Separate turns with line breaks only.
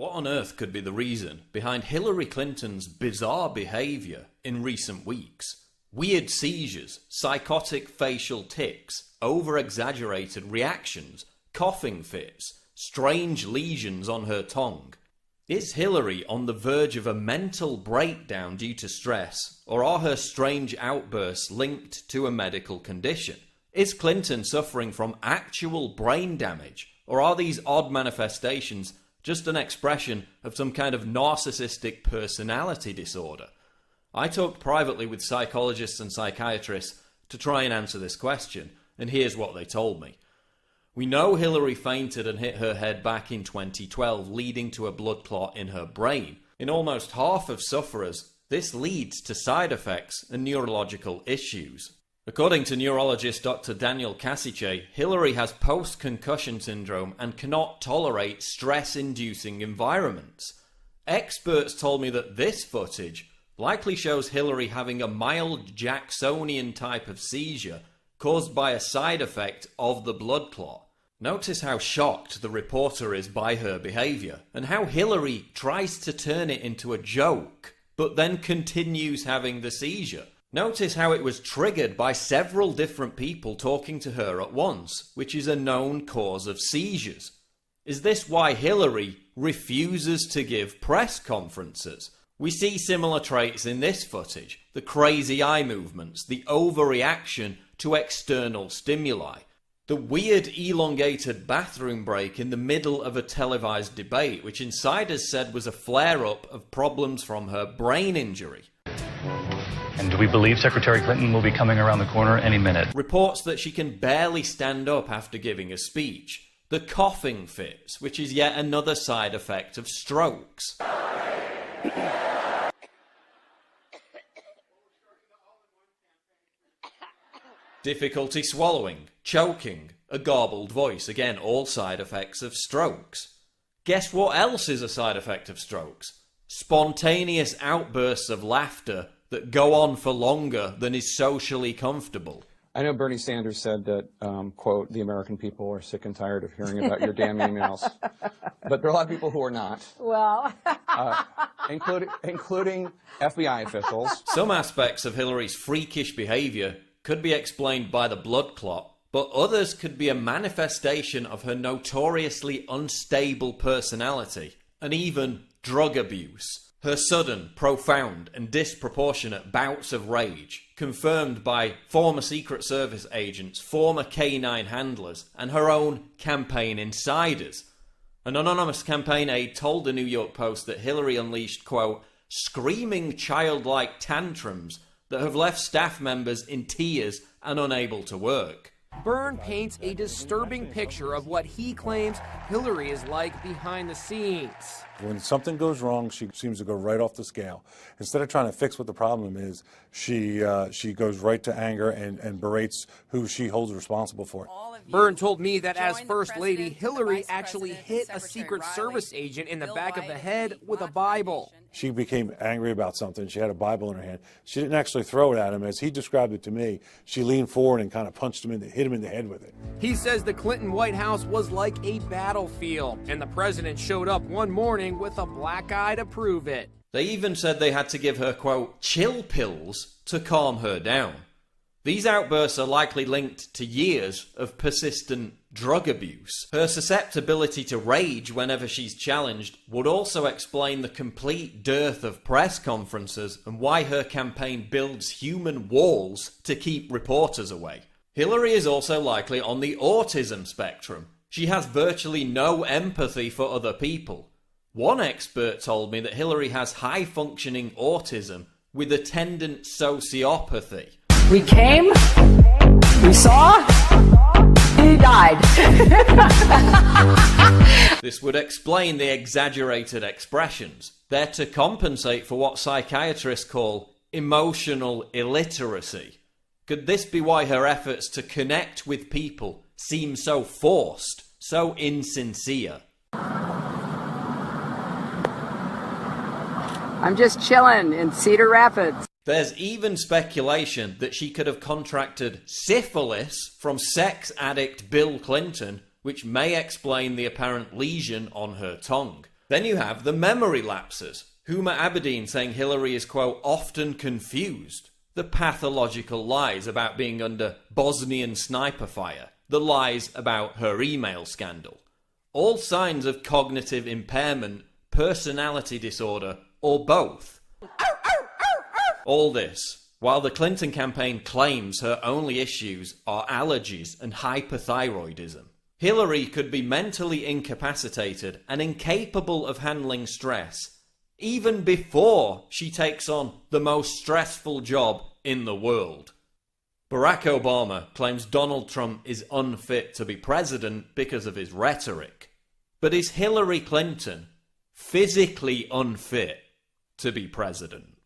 What on earth could be the reason behind Hillary Clinton's bizarre behaviour in recent weeks? Weird seizures, psychotic facial tics, over-exaggerated reactions, coughing fits, strange lesions on her tongue. Is Hillary on the verge of a mental breakdown due to stress, or are her strange outbursts linked to a medical condition? Is Clinton suffering from actual brain damage, or are these odd manifestations just an expression of some kind of narcissistic personality disorder? I talked privately with psychologists and psychiatrists to try and answer this question, and here's what they told me. We know Hillary fainted and hit her head back in 2012, leading to a blood clot in her brain. In almost half of sufferers, this leads to side effects and neurological issues. According to neurologist Dr. Daniel Kasiche, Hillary has post-concussion syndrome and cannot tolerate stress-inducing environments. Experts told me that this footage likely shows Hillary having a mild Jacksonian type of seizure caused by a side effect of the blood clot. Notice how shocked the reporter is by her behaviour, and how Hillary tries to turn it into a joke, but then continues having the seizure. Notice how it was triggered by several different people talking to her at once, which is a known cause of seizures. Is this why Hillary refuses to give press conferences? We see similar traits in this footage: the crazy eye movements, the overreaction to external stimuli, the weird elongated bathroom break in the middle of a televised debate, which insiders said was a flare-up of problems from her brain injury.
And do we believe Secretary Clinton will be coming around the corner any minute?
Reports that she can barely stand up after giving a speech. The coughing fits, which is yet another side effect of strokes. Difficulty swallowing, choking, a garbled voice, again all side effects of strokes. Guess what else is a side effect of strokes? Spontaneous outbursts of laughter that go on for longer than is socially comfortable.
I know Bernie Sanders said that, quote, the American people are sick and tired of hearing about your damn emails. But there are a lot of people who are not.
Well.
Including FBI officials.
Some aspects of Hillary's freakish behaviour could be explained by the blood clot, but others could be a manifestation of her notoriously unstable personality and even drug abuse. Her sudden, profound and disproportionate bouts of rage, confirmed by former Secret Service agents, former K9 handlers, and her own campaign insiders. An anonymous campaign aide told the New York Post that Hillary unleashed, quote, screaming childlike tantrums that have left staff members in tears and unable to work.
Byrne paints a disturbing picture of what he claims Hillary is like behind the scenes.
When something goes wrong, she seems to go right off the scale. Instead of trying to fix what the problem is, she goes right to anger and berates who she holds responsible for.
Byrne told me that as First Lady, Hillary actually hit a Secret Service agent in the back of the head with a Bible.
She became angry about something. She had a Bible in her hand. She didn't actually throw it at him. As he described it to me, she leaned forward and kind of punched him hit him in the head with it.
He says the Clinton White House was like a battlefield, and the president showed up one morning with a black eye to prove it.
They even said they had to give her, quote, chill pills to calm her down. These outbursts are likely linked to years of persistent drug abuse. Her susceptibility to rage whenever she's challenged would also explain the complete dearth of press conferences and why her campaign builds human walls to keep reporters away. Hillary is also likely on the autism spectrum. She has virtually no empathy for other people. One expert told me that Hillary has high-functioning autism with attendant sociopathy.
We came, we saw, he died.
This would explain the exaggerated expressions. They're to compensate for what psychiatrists call emotional illiteracy. Could this be why her efforts to connect with people seem so forced, so insincere?
I'm just chilling in Cedar Rapids.
There's even speculation that she could have contracted syphilis from sex addict Bill Clinton, which may explain the apparent lesion on her tongue. Then you have the memory lapses. Huma Abedin saying Hillary is, quote, often confused. The pathological lies about being under Bosnian sniper fire. The lies about her email scandal. All signs of cognitive impairment, personality disorder, or both. All this, while the Clinton campaign claims her only issues are allergies and hyperthyroidism. Hillary could be mentally incapacitated and incapable of handling stress, even before she takes on the most stressful job in the world. Barack Obama claims Donald Trump is unfit to be president because of his rhetoric. But is Hillary Clinton physically unfit to be president?